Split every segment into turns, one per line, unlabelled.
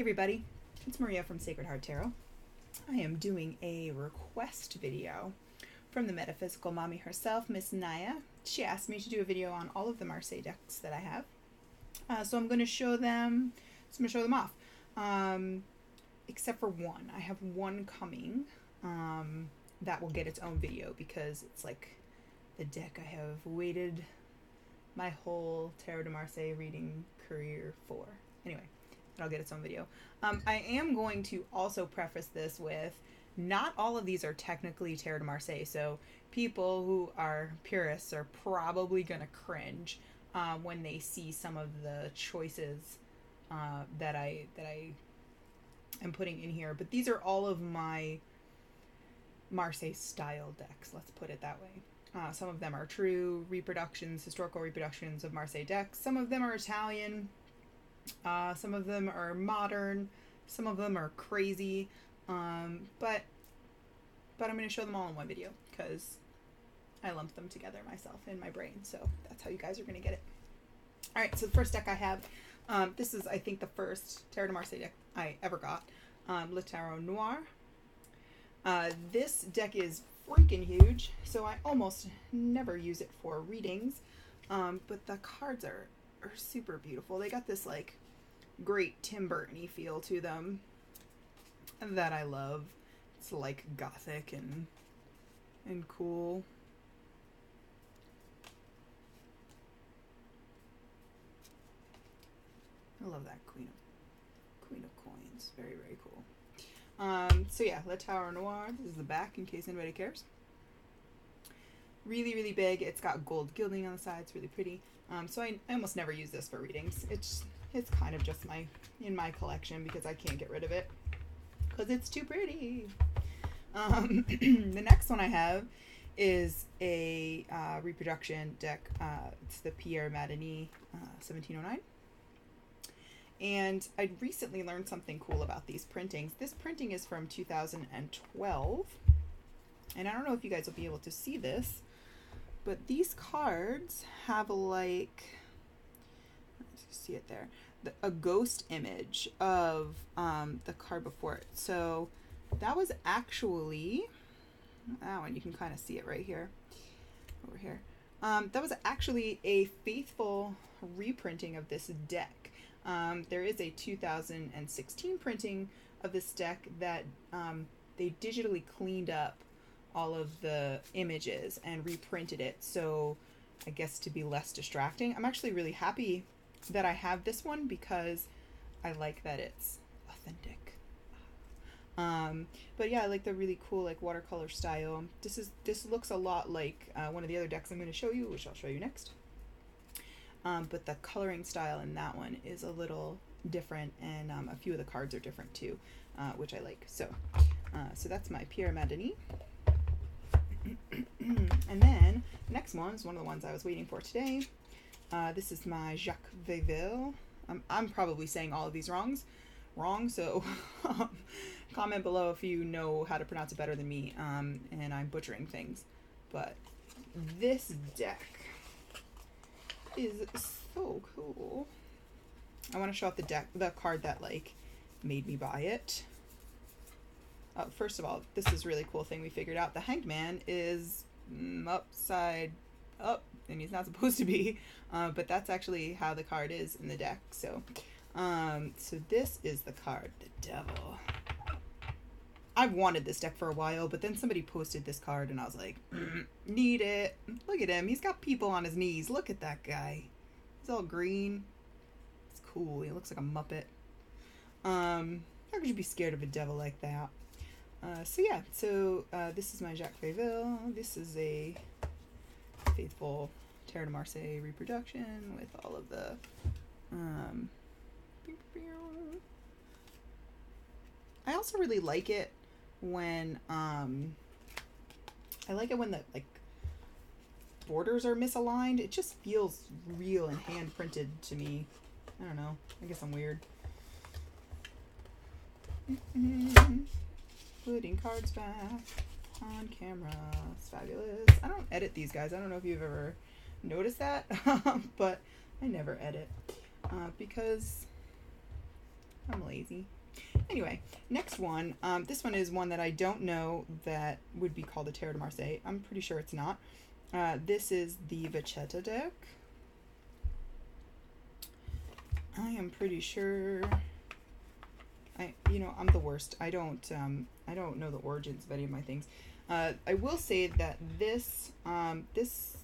Hey everybody, it's Maria from Sacred Heart Tarot. I am doing a request video from the Metaphysical Mami herself, Miss Nya. She asked me to do a video on all of the Marseille decks that I have. So I'm going to show them, off. Except for one. I have one coming that will get its own video because it's like the deck I have waited my whole Terra de Marseille reading career for. Anyway. I'll get its own video. I am going to also preface this with not all of these are technically Terra de Marseille, so people who are purists are probably going to cringe when they see some of the choices that I am putting in here. But these are all of my Marseille style decks, let's put it that way. Some of them are true reproductions, historical reproductions of Marseille decks. Some of them are Italian. Some of them are modern, some of them are crazy, but I'm going to show them all in one video because I lumped them together myself in my brain, so that's how you guys are going to get it. Alright, so the first deck I have, this is I think the first Terra de Marseille deck I ever got, Le Tarot Noir. This deck is freaking huge, so I almost never use it for readings, but the cards are super beautiful. They got this like great Tim Burton-y feel to them that I love. It's like gothic and cool. I love that Queen of Coins. Very, very cool. So yeah, Le Tarot Noir. This is the back in case anybody cares. Really, really big. It's got gold gilding on the side. It's really pretty. So I almost never use this for readings. It's kind of just in my collection because I can't get rid of it because it's too pretty. The next one I have is a reproduction deck. It's the Pierre Madden II 1709. And I recently learned something cool about these printings. This printing is from 2012. And I don't know if you guys will be able to see this, but these cards have like, see it there, a ghost image of the card before it. So that was actually, that one you can kind of see it right here, over here. That was actually a faithful reprinting of this deck. There is a 2016 printing of this deck that they digitally cleaned up all of the images and reprinted it, so I guess to be less distracting. I'm actually really happy that I have this one because I like that it's authentic. But yeah, I like the really cool like watercolor style. This looks a lot like one of the other decks I'm going to show you, which I'll show you next. But the coloring style in that one is a little different, and a few of the cards are different too, which I like. So that's my Pierre Madden II. And then the next one is one of the ones I was waiting for today. This is my Jacques Favell. I'm probably saying all of these wrong, so comment below if you know how to pronounce it better than me, and I'm butchering things. But this deck is so cool. I want to show off the card that like made me buy it. First of all, this is a really cool thing we figured out. The Hanged Man is upside up, and he's not supposed to be, but that's actually how the card is in the deck. So this is the card, the Devil. I've wanted this deck for a while, but then somebody posted this card, and I was like, need it. Look at him. He's got people on his knees. Look at that guy. He's all green. It's cool. He looks like a Muppet. How could you be scared of a devil like that? So this is my Jacques Favell. This is a faithful Terra de Marseille reproduction with all of the I also really like it when the like borders are misaligned. It just feels real and hand printed to me. I don't know. I guess I'm weird. Putting cards back on camera. It's fabulous. I don't edit these guys. I don't know if you've ever noticed that, but I never edit because I'm lazy. Anyway, next one. This one is one that I don't know that would be called a Terra de Marseille. I'm pretty sure it's not. This is the Vachetta deck. I am pretty sure. I'm the worst. I don't know the origins of any of my things. I will say that this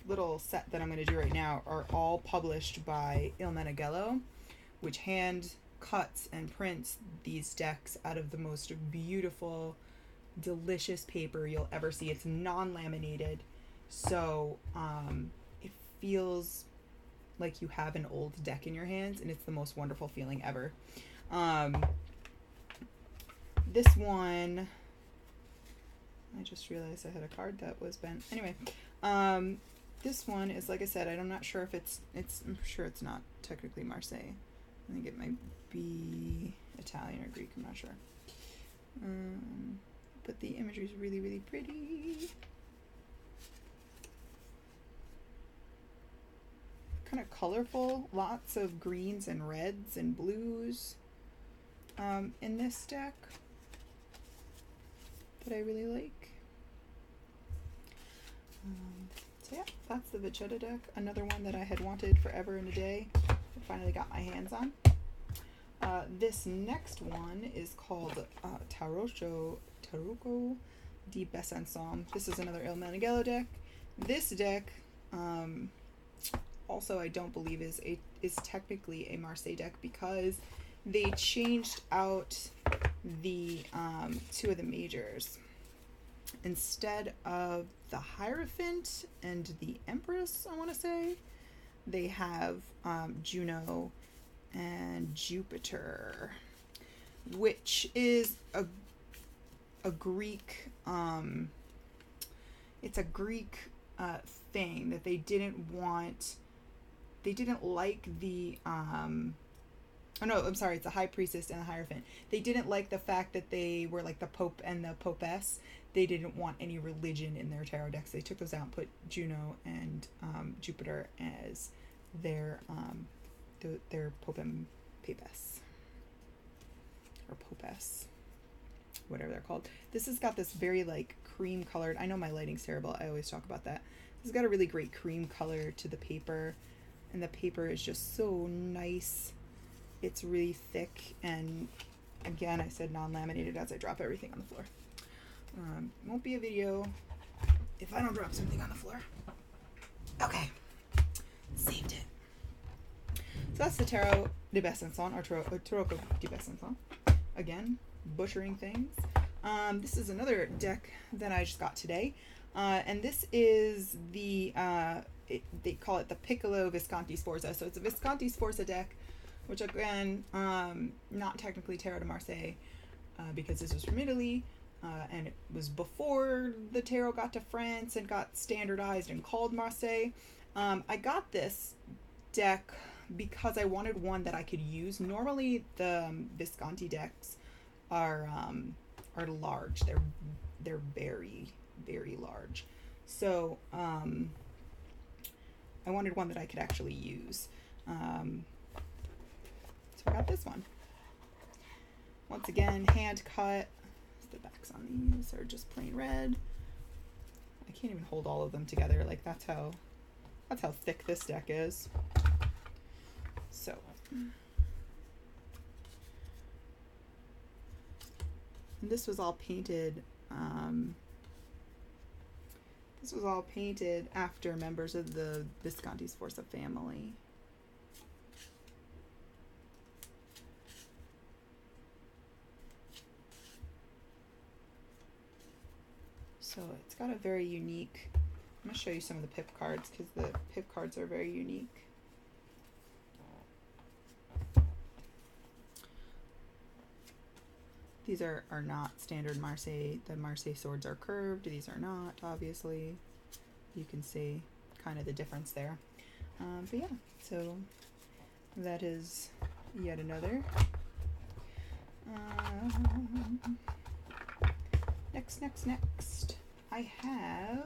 little set that I'm going to do right now are all published by Il Meneghello, which hand cuts and prints these decks out of the most beautiful, delicious paper you'll ever see. It's non-laminated, so it feels like you have an old deck in your hands, and it's the most wonderful feeling ever. This one, I just realized I had a card that was bent. Anyway, this one is, like I said, I'm not sure if I'm sure it's not technically Marseille. I think it might be Italian or Greek, I'm not sure. But the imagery is really, really pretty. Kind of colorful, lots of greens and reds and blues in this deck that I really like. So yeah, that's the Vachetta deck. Another one that I had wanted forever and a day. I finally got my hands on. This next one is called Toro de Besançon. This is another Il Meneghello deck. This deck, also I don't believe is technically a Marseille deck, because they changed out the two of the majors. Instead of the Hierophant and the Empress, I want to say, they have Juno and Jupiter, which is a Greek, it's a Greek thing that they didn't want. They didn't like the oh no, I'm sorry, it's a High Priestess and a Hierophant. They didn't like the fact that they were like the Pope and the Popess. They didn't want any religion in their tarot decks. They took those out and put Juno and Jupiter as their Pope and Papess. Or Popess. Whatever they're called. This has got this very like cream colored, I know my lighting's terrible, I always talk about that. This has got a really great cream color to the paper, and the paper is just so nice. It's really thick, and again, I said non-laminated as I drop everything on the floor. Won't be a video if I don't drop something on the floor. Okay, saved it. So that's the Terra de Besançon, or Toro de Besançon. Again, butchering things. This is another deck that I just got today, and this is the they call it the Piccolo Visconti Sforza. So it's a Visconti Sforza deck, which again, not technically Terra de Marseille, because this was from Italy, and it was before the tarot got to France and got standardized and called Marseille. I got this deck because I wanted one that I could use. Normally the Visconti decks are large. They're very, very large. So I wanted one that I could actually use. So I got this one. Once again, hand cut. The backs on these are just plain red. I can't even hold all of them together. Like that's how thick this deck is. So this was all painted. This was all painted after members of the Visconti Sforza family. So it's got a very unique, I'm going to show you some of the pip cards because the pip cards are very unique. These are not standard Marseille. The Marseille swords are curved. These are not, obviously. You can see kind of the difference there. But yeah, so that is yet another. Next. I have,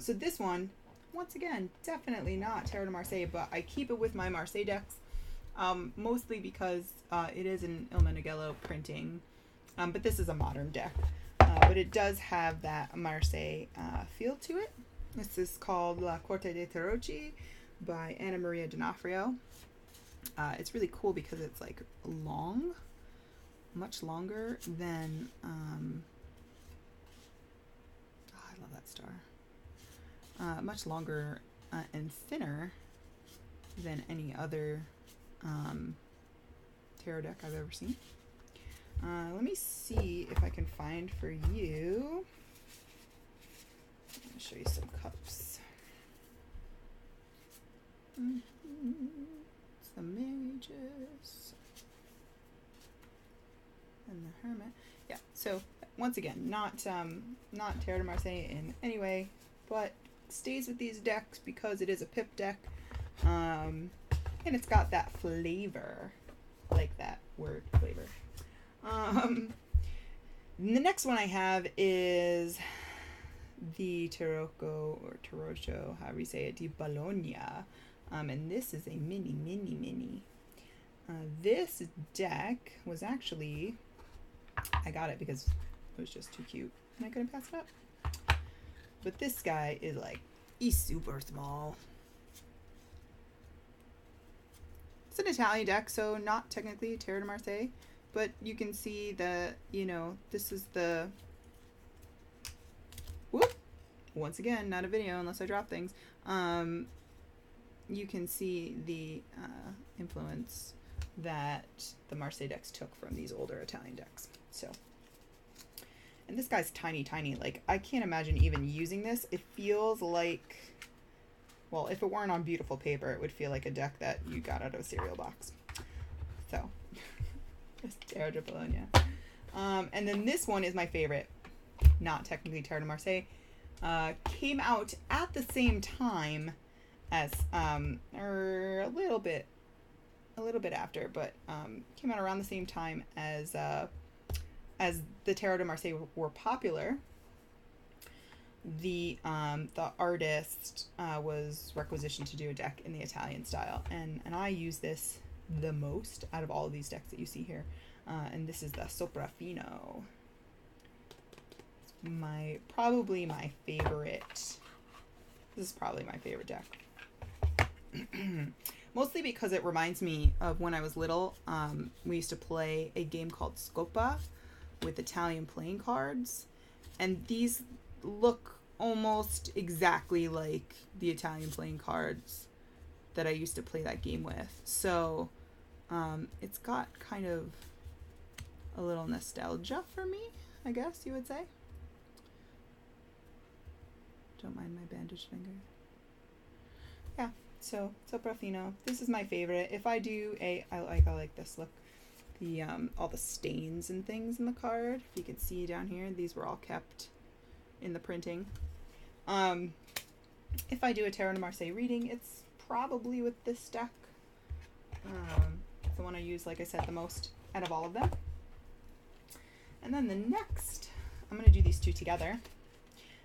so this one, once again, definitely not Terra de Marseille, but I keep it with my Marseille decks. mostly because it is an Il Meneghello printing, but this is a modern deck. But it does have that Marseille feel to it. This is called La Corte dei Tarocchi by Anna Maria D'Onofrio. It's really cool because it's like long, much longer than I love that star. Much longer and thinner than any other tarot deck I've ever seen. Let me see if I can find for you. I'm going to show you some cups. Some mages. And the Hermit. Yeah, so once again, not Terra de Marseille in any way, but stays with these decks because it is a pip deck. And it's got that flavor. I like that word, flavor. The next one I have is the Tarocco, or Tarocco, however you say it, di Bologna. And this is a mini. This deck was actually, I got it because it was just too cute and I couldn't pass it up. But this guy is like, he's super small. It's an Italian deck, so not technically Terra de Marseille, but you can see the, you know, this is the, whoop, once again, not a video unless I drop things. You can see the influence that the Marseille decks took from these older Italian decks. So, and this guy's tiny. Like, I can't imagine even using this. It feels like, well, if it weren't on beautiful paper, it would feel like a deck that you got out of a cereal box. So, it's Terra de Bologna. And then this one is my favorite. Not technically Terra de Marseille. Came out at the same time as, or a little bit after, but came out around the same time as the Terra de Marseille were popular. The artist was requisitioned to do a deck in the Italian style, and I use this the most out of all of these decks that you see here, and this is the Ruffino. Probably my favorite. This is probably my favorite deck. Mostly because it reminds me of when I was little. We used to play a game called Scopa with Italian playing cards, and these look almost exactly like the Italian playing cards that I used to play that game with. So it's got kind of a little nostalgia for me, I guess you would say. Don't mind my bandaged finger. Yeah, so Ruffino. This is my favorite. If I do I like this. Look, the all the stains and things in the card. If you can see down here, these were all kept in the printing. If I do a Terra de Marseille reading, it's probably with this deck. It's the one I use, like I said, the most out of all of them. And then the next, I'm going to do these two together.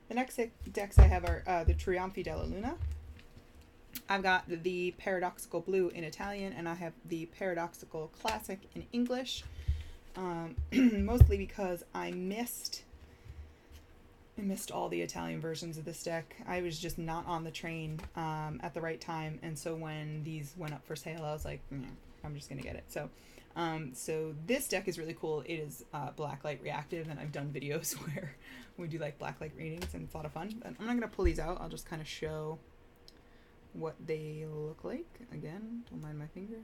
The next decks I have are the Triomphe della Luna. I've got the Paradoxical Blue in Italian, and I have the Paradoxical Classic in English. Mostly because I missed all the Italian versions of this deck. I was just not on the train at the right time, and so when these went up for sale, I was like, I'm just gonna get it. So this deck is really cool. It is black light reactive, and I've done videos where we do like black light readings, and it's a lot of fun. But I'm not gonna pull these out. I'll just kind of show what they look like. Again, don't mind my finger.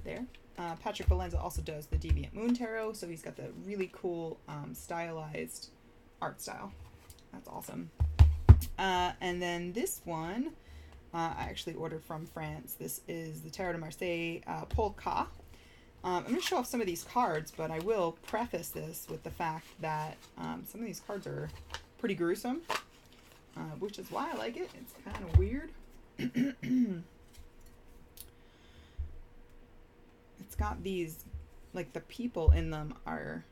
There. Patrick Valenza also does the Deviant Moon Tarot, so he's got the really cool stylized art style. That's awesome. And then this one, I actually ordered from France. This is the Terra de Marseille Polka. I'm going to show off some of these cards, but I will preface this with the fact that some of these cards are pretty gruesome, which is why I like it. It's kind of weird. It's got these, like, the people in them are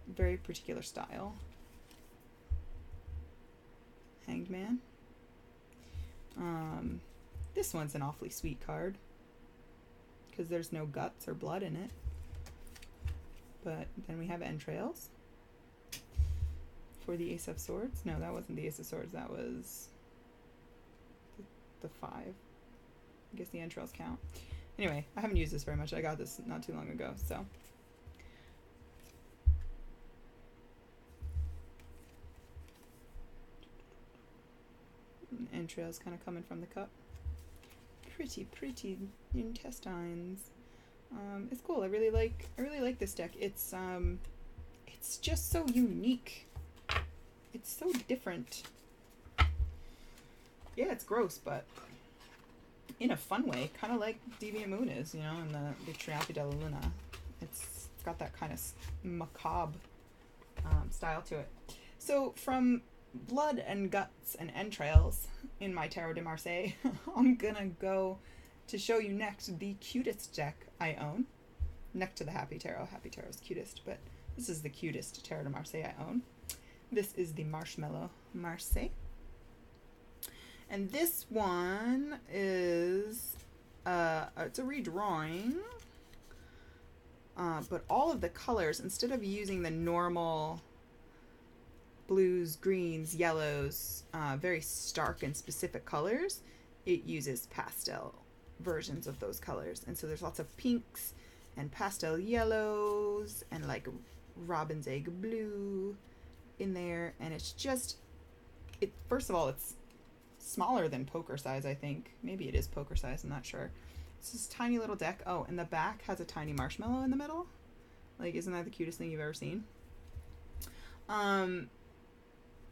very particular style. Hanged Man. This one's an awfully sweet card because there's no guts or blood in it. But then we have entrails for the Ace of Swords. No, that wasn't the Ace of Swords. That was the 5. I guess the entrails count. Anyway, I haven't used this very much. I got this not too long ago, so. Entrails kind of coming from the cup. Pretty intestines. It's cool. I really like this deck. It's just so unique. It's so different. Yeah, it's gross, but in a fun way, kind of like Deviant Moon is, you know, in the Triomphe della Luna. It's got that kind of macabre style to it. So from blood and guts and entrails in my Terra de Marseille, I'm gonna go to show you next the cutest deck I own. Next to the Happy Tarot. Happy Tarot is cutest, but this is the cutest Terra de Marseille I own. This is the Marshmallow Marcie. And this one is, it's a redrawing, but all of the colors, instead of using the normal blues, greens, yellows, very stark and specific colors, it uses pastel versions of those colors. And so there's lots of pinks and pastel yellows and like robin's egg blue in there. And it's just, first of all, it's smaller than poker size, I think. Maybe it is poker size, I'm not sure. It's this tiny little deck. Oh, and the back has a tiny marshmallow in the middle. Like, isn't that the cutest thing you've ever seen?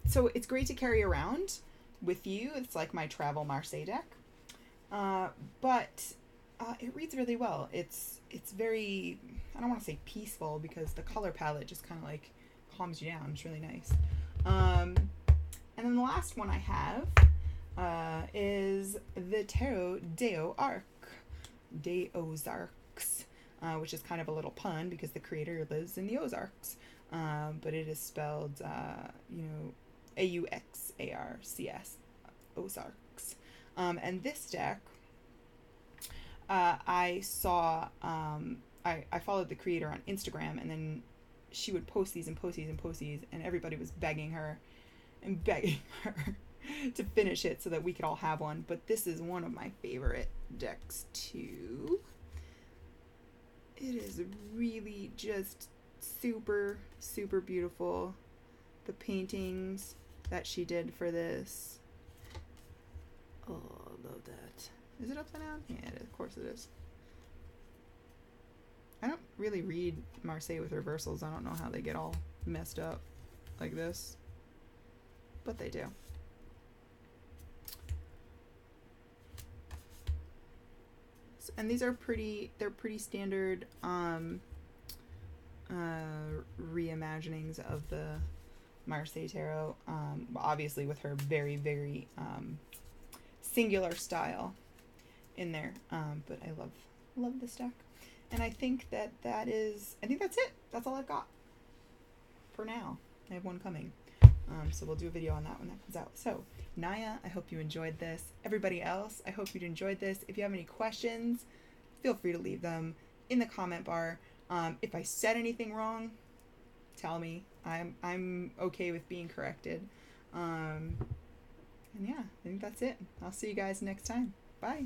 So it's great to carry around with you. It's like my travel Marseille deck. But it reads really well. It's very, I don't want to say peaceful because the color palette just kind of like calms you down. It's really nice. And then the last one I have is the Tarot Do Arc. De Ozarks, which is kind of a little pun because the creator lives in the Ozarks. But it is spelled, Auxarcs, Ozarks. And this deck, I saw, I followed the creator on Instagram, and then she would post these, and everybody was begging her to finish it so that we could all have one. But this is one of my favorite decks too. It is really just super beautiful. The paintings that she did for this, oh, I love that. Is it upside down? Yeah, of course it is. I don't really read Marseille with reversals. I don't know how they get all messed up like this, but they do. And these are they're pretty standard reimaginings of the Marseille Tarot, obviously with her very singular style in there, but I love this deck. And I think that's it. That's all I've got for now. I have one coming, so we'll do a video on that when that comes out. So Nya, I hope you enjoyed this. Everybody else, I hope you enjoyed this. If you have any questions, feel free to leave them in the comment bar. If I said anything wrong, tell me. I'm okay with being corrected. And yeah, I think that's it. I'll see you guys next time. Bye.